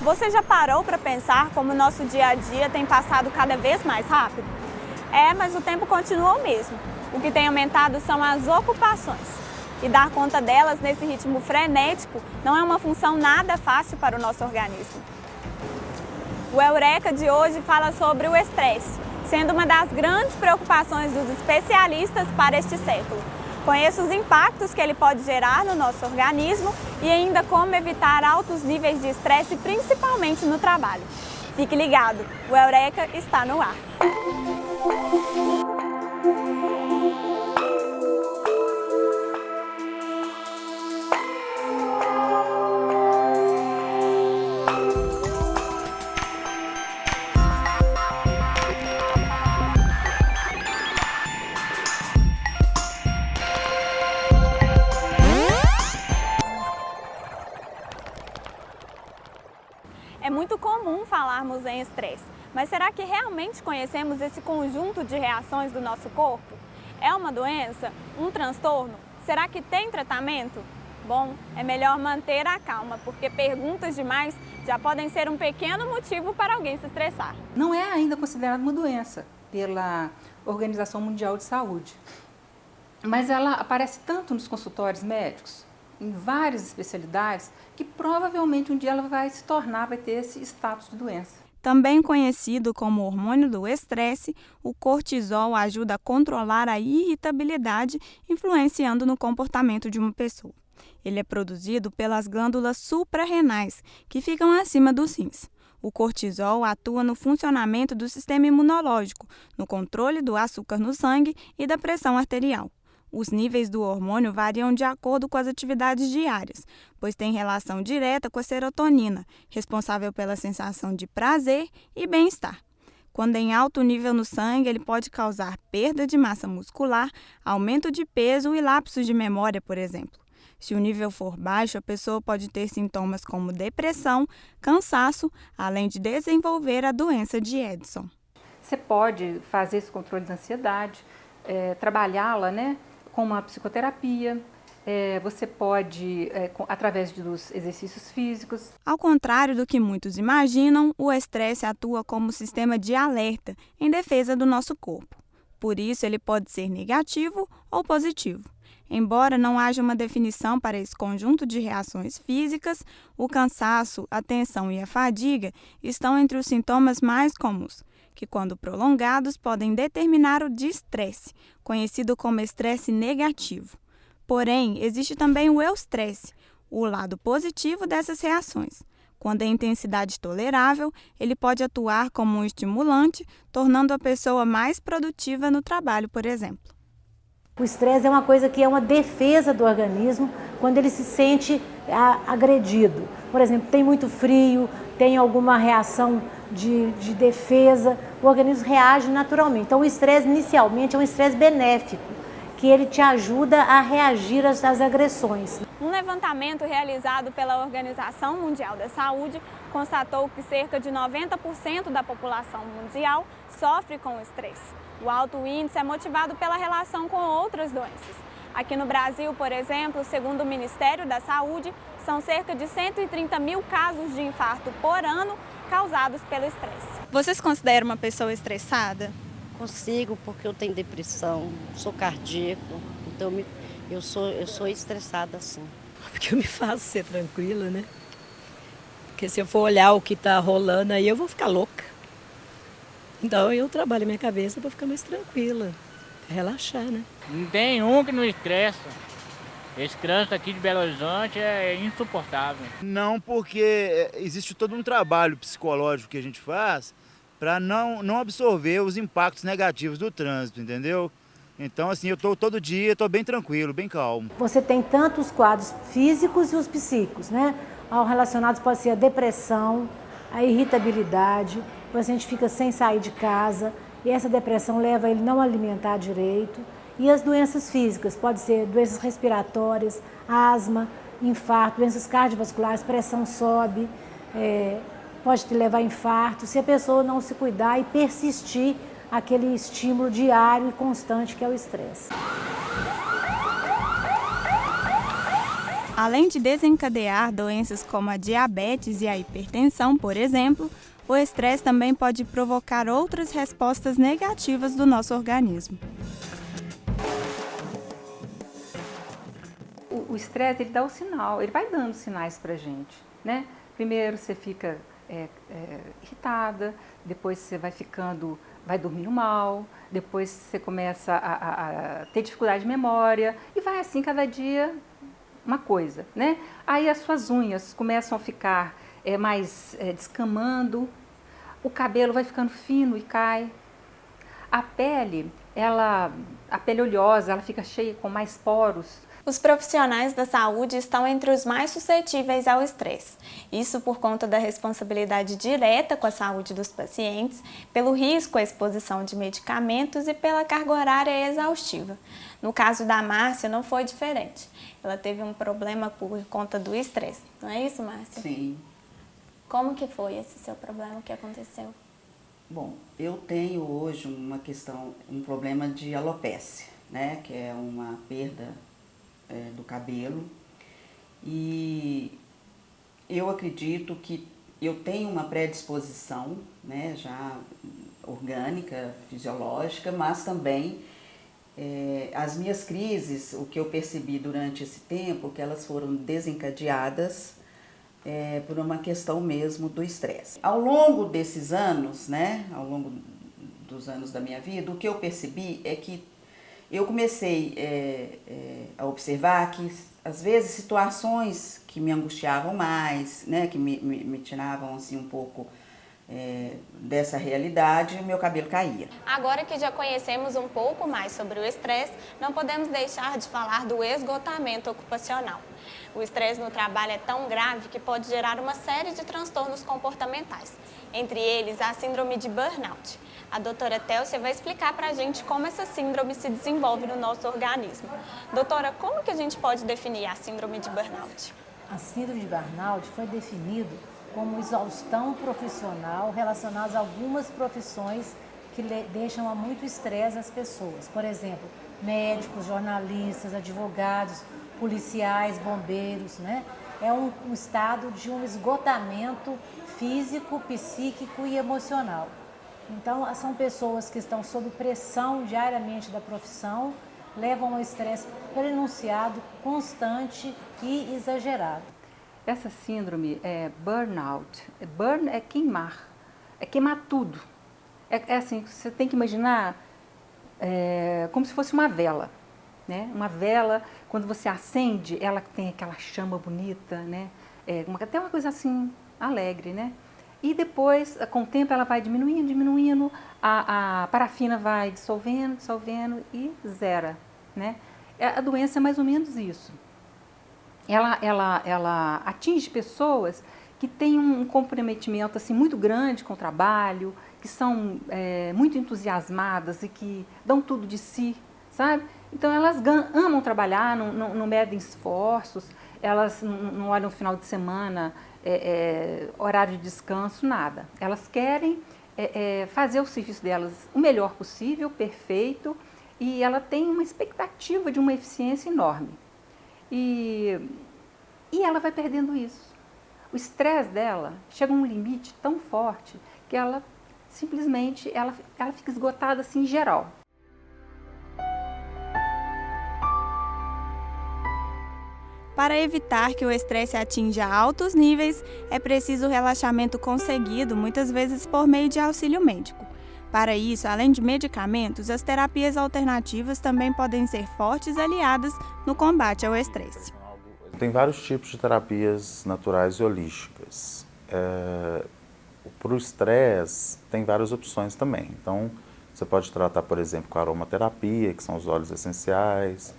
Você já parou para pensar como o nosso dia a dia tem passado cada vez mais rápido? Mas o tempo continua o mesmo. O que tem aumentado são as ocupações. E dar conta delas nesse ritmo frenético não é uma função nada fácil para o nosso organismo. O Eureka de hoje fala sobre o estresse, sendo uma das grandes preocupações dos especialistas para este século. Conheça os impactos que ele pode gerar no nosso organismo e ainda como evitar altos níveis de estresse, principalmente no trabalho. Fique ligado, o Eureka está no ar. É muito comum falarmos em estresse, mas será que realmente conhecemos esse conjunto de reações do nosso corpo? É uma doença? Um transtorno? Será que tem tratamento? Bom, é melhor manter a calma, porque perguntas demais já podem ser um pequeno motivo para alguém se estressar. Não é ainda considerada uma doença pela Organização Mundial de Saúde, mas ela aparece tanto nos consultórios médicos, em várias especialidades, que provavelmente um dia ela vai se tornar, vai ter esse status de doença. Também conhecido como hormônio do estresse, o cortisol ajuda a controlar a irritabilidade, influenciando no comportamento de uma pessoa. Ele é produzido pelas glândulas suprarrenais, que ficam acima dos rins. O cortisol atua no funcionamento do sistema imunológico, no controle do açúcar no sangue e da pressão arterial. Os níveis do hormônio variam de acordo com as atividades diárias, pois tem relação direta com a serotonina, responsável pela sensação de prazer e bem-estar. Quando em alto nível no sangue, ele pode causar perda de massa muscular, aumento de peso e lapsos de memória, por exemplo. Se o nível for baixo, a pessoa pode ter sintomas como depressão, cansaço, além de desenvolver a doença de Addison. Você pode fazer esse controle da ansiedade, trabalhá-la, com uma psicoterapia, você pode, através dos exercícios físicos. Ao contrário do que muitos imaginam, o estresse atua como sistema de alerta em defesa do nosso corpo. Por isso, ele pode ser negativo ou positivo. Embora não haja uma definição para esse conjunto de reações físicas, o cansaço, a tensão e a fadiga estão entre os sintomas mais comuns, que, quando prolongados, podem determinar o distresse, conhecido como estresse negativo. Porém, existe também o eustresse, o lado positivo dessas reações. Quando a intensidade tolerável, ele pode atuar como um estimulante, tornando a pessoa mais produtiva no trabalho, por exemplo. O estresse é uma coisa que é uma defesa do organismo quando ele se sente agredido. Por exemplo, tem muito frio, tem alguma reação de defesa, o organismo reage naturalmente. Então o estresse inicialmente é um estresse benéfico, que ele te ajuda a reagir às agressões. Um levantamento realizado pela Organização Mundial da Saúde constatou que cerca de 90% da população mundial sofre com o estresse. O alto índice é motivado pela relação com outras doenças. Aqui no Brasil, por exemplo, segundo o Ministério da Saúde, são cerca de 130 mil casos de infarto por ano causados pelo estresse. Você se considera uma pessoa estressada? Consigo, porque eu tenho depressão, sou cardíaco, então eu sou estressada sim. Porque eu me faço ser tranquila, né? Porque se eu for olhar o que está rolando aí, eu vou ficar louca. Então eu trabalho a minha cabeça para ficar mais tranquila, relaxar, né? Não tem um que não estressa. Esse trânsito aqui de Belo Horizonte é insuportável. Não, porque existe todo um trabalho psicológico que a gente faz para não absorver os impactos negativos do trânsito, entendeu? Então, assim, todo dia estou bem tranquilo, bem calmo. Você tem tanto os quadros físicos e os psíquicos, né? Relacionados pode ser a depressão, a irritabilidade, o paciente fica sem sair de casa e essa depressão leva ele a não alimentar direito. E as doenças físicas, pode ser doenças respiratórias, asma, infarto, doenças cardiovasculares, pressão sobe, pode te levar a infarto, se a pessoa não se cuidar e persistir aquele estímulo diário e constante que é o estresse. Além de desencadear doenças como a diabetes e a hipertensão, por exemplo, o estresse também pode provocar outras respostas negativas do nosso organismo. O estresse, ele dá o sinal, ele vai dando sinais para a gente, né? Primeiro você fica irritada, depois você vai dormindo mal, depois você começa a ter dificuldade de memória e vai assim cada dia uma coisa, né? Aí as suas unhas começam a ficar mais descamando, o cabelo vai ficando fino e cai, a pele oleosa, ela fica cheia com mais poros. Os profissionais da saúde estão entre os mais suscetíveis ao estresse. Isso por conta da responsabilidade direta com a saúde dos pacientes, pelo risco à exposição de medicamentos e pela carga horária exaustiva. No caso da Márcia, não foi diferente. Ela teve um problema por conta do estresse. Não é isso, Márcia? Sim. Como que foi esse seu problema? O que aconteceu? Bom, eu tenho hoje um problema de alopécia, né? Que é uma perda do cabelo. E eu acredito que eu tenho uma predisposição, né? Já orgânica, fisiológica, mas também as minhas crises, o que eu percebi durante esse tempo, que elas foram desencadeadas por uma questão mesmo do estresse. Ao longo desses anos, né, ao longo dos anos da minha vida, o que eu percebi é que eu comecei a observar que, às vezes, situações que me angustiavam mais, né, que me tiravam assim, um pouco dessa realidade, meu cabelo caía. Agora que já conhecemos um pouco mais sobre o estresse, não podemos deixar de falar do esgotamento ocupacional. O estresse no trabalho é tão grave que pode gerar uma série de transtornos comportamentais, entre eles a síndrome de burnout. A doutora Télcia vai explicar para a gente como essa síndrome se desenvolve no nosso organismo. Doutora, como que a gente pode definir a síndrome de burnout? A síndrome de burnout foi definido como exaustão profissional relacionada a algumas profissões que deixam a muito estresse às pessoas. Por exemplo, médicos, jornalistas, advogados, policiais, bombeiros, né? É um estado de um esgotamento físico, psíquico e emocional. Então, são pessoas que estão sob pressão diariamente da profissão, levam ao estresse pronunciado, constante e exagerado. Essa síndrome é burnout. Burn é queimar tudo. É assim, você tem que imaginar como se fosse uma vela, né? Uma vela, quando você acende, ela tem aquela chama bonita, né? Até uma coisa assim, alegre, né? E depois, com o tempo, ela vai diminuindo, a parafina vai dissolvendo e zera, né? A doença é mais ou menos isso. Ela atinge pessoas que têm um comprometimento assim, muito grande com o trabalho, que são muito entusiasmadas e que dão tudo de si, sabe? Então elas amam trabalhar, não medem esforços, elas não olham no final de semana, horário de descanso, nada. Elas querem fazer o serviço delas o melhor possível, perfeito, e ela tem uma expectativa de uma eficiência enorme. E ela vai perdendo isso. O estresse dela chega a um limite tão forte que ela simplesmente ela fica esgotada assim em geral. Para evitar que o estresse atinja altos níveis, é preciso relaxamento conseguido, muitas vezes por meio de auxílio médico. Para isso, além de medicamentos, as terapias alternativas também podem ser fortes aliadas no combate ao estresse. Tem vários tipos de terapias naturais e holísticas. Para o estresse, tem várias opções também. Então, você pode tratar, por exemplo, com a aromaterapia, que são os óleos essenciais,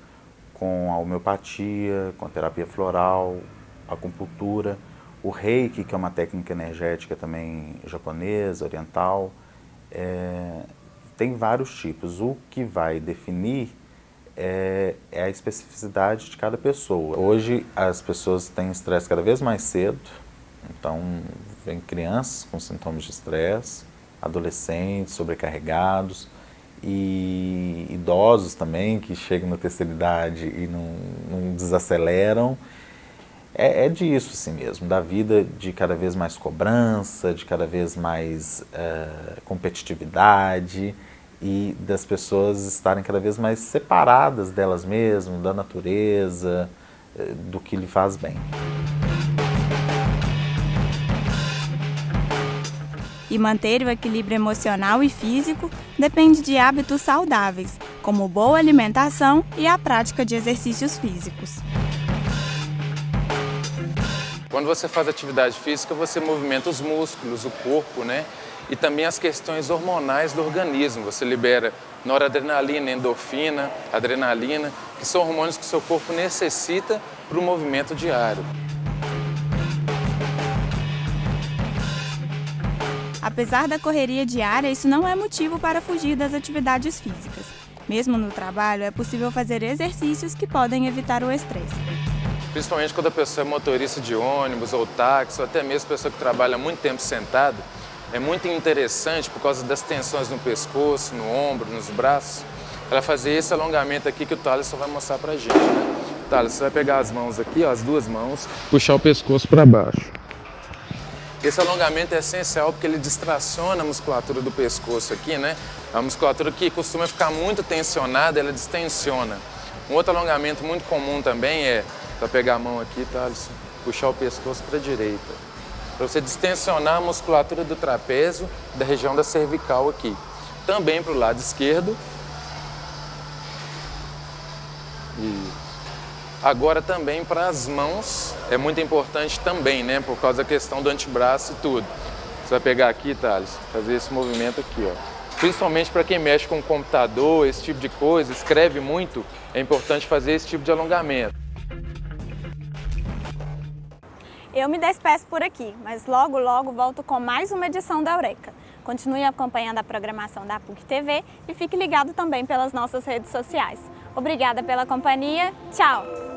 com a homeopatia, com a terapia floral, a acupuntura, o reiki, que é uma técnica energética também japonesa, oriental. Tem vários tipos. O que vai definir é a especificidade de cada pessoa. Hoje as pessoas têm estresse cada vez mais cedo, então vem crianças com sintomas de estresse, adolescentes sobrecarregados e idosos também que chegam na terceira idade e não desaceleram. É disso assim mesmo, da vida de cada vez mais cobrança, de cada vez mais competitividade e das pessoas estarem cada vez mais separadas delas mesmas, da natureza, do que lhe faz bem. E manter o equilíbrio emocional e físico depende de hábitos saudáveis, como boa alimentação e a prática de exercícios físicos. Quando você faz atividade física, você movimenta os músculos, o corpo, né? E também as questões hormonais do organismo. Você libera noradrenalina, endorfina, adrenalina, que são hormônios que o seu corpo necessita para o movimento diário. Apesar da correria diária, isso não é motivo para fugir das atividades físicas. Mesmo no trabalho, é possível fazer exercícios que podem evitar o estresse. Principalmente quando a pessoa é motorista de ônibus ou táxi, ou até mesmo pessoa que trabalha muito tempo sentada, é muito interessante, por causa das tensões no pescoço, no ombro, nos braços, ela fazer esse alongamento aqui que o Thales vai mostrar pra gente, né? Thales, você vai pegar as mãos aqui, ó, as duas mãos, puxar o pescoço para baixo. Esse alongamento é essencial porque ele distraciona a musculatura do pescoço aqui, né? A musculatura que costuma ficar muito tensionada, ela distensiona. Um outro alongamento muito comum também é, para pegar a mão aqui, tá? Puxar o pescoço para a direita. Para você distensionar a musculatura do trapézio, da região da cervical aqui. Também para o lado esquerdo. E agora também para as mãos, é muito importante também, né? Por causa da questão do antebraço e tudo. Você vai pegar aqui, Thales, fazer esse movimento aqui, ó. Principalmente para quem mexe com o computador, esse tipo de coisa, escreve muito, é importante fazer esse tipo de alongamento. Eu me despeço por aqui, mas logo volto com mais uma edição da Eureka. Continue acompanhando a programação da PUC TV e fique ligado também pelas nossas redes sociais. Obrigada pela companhia, tchau!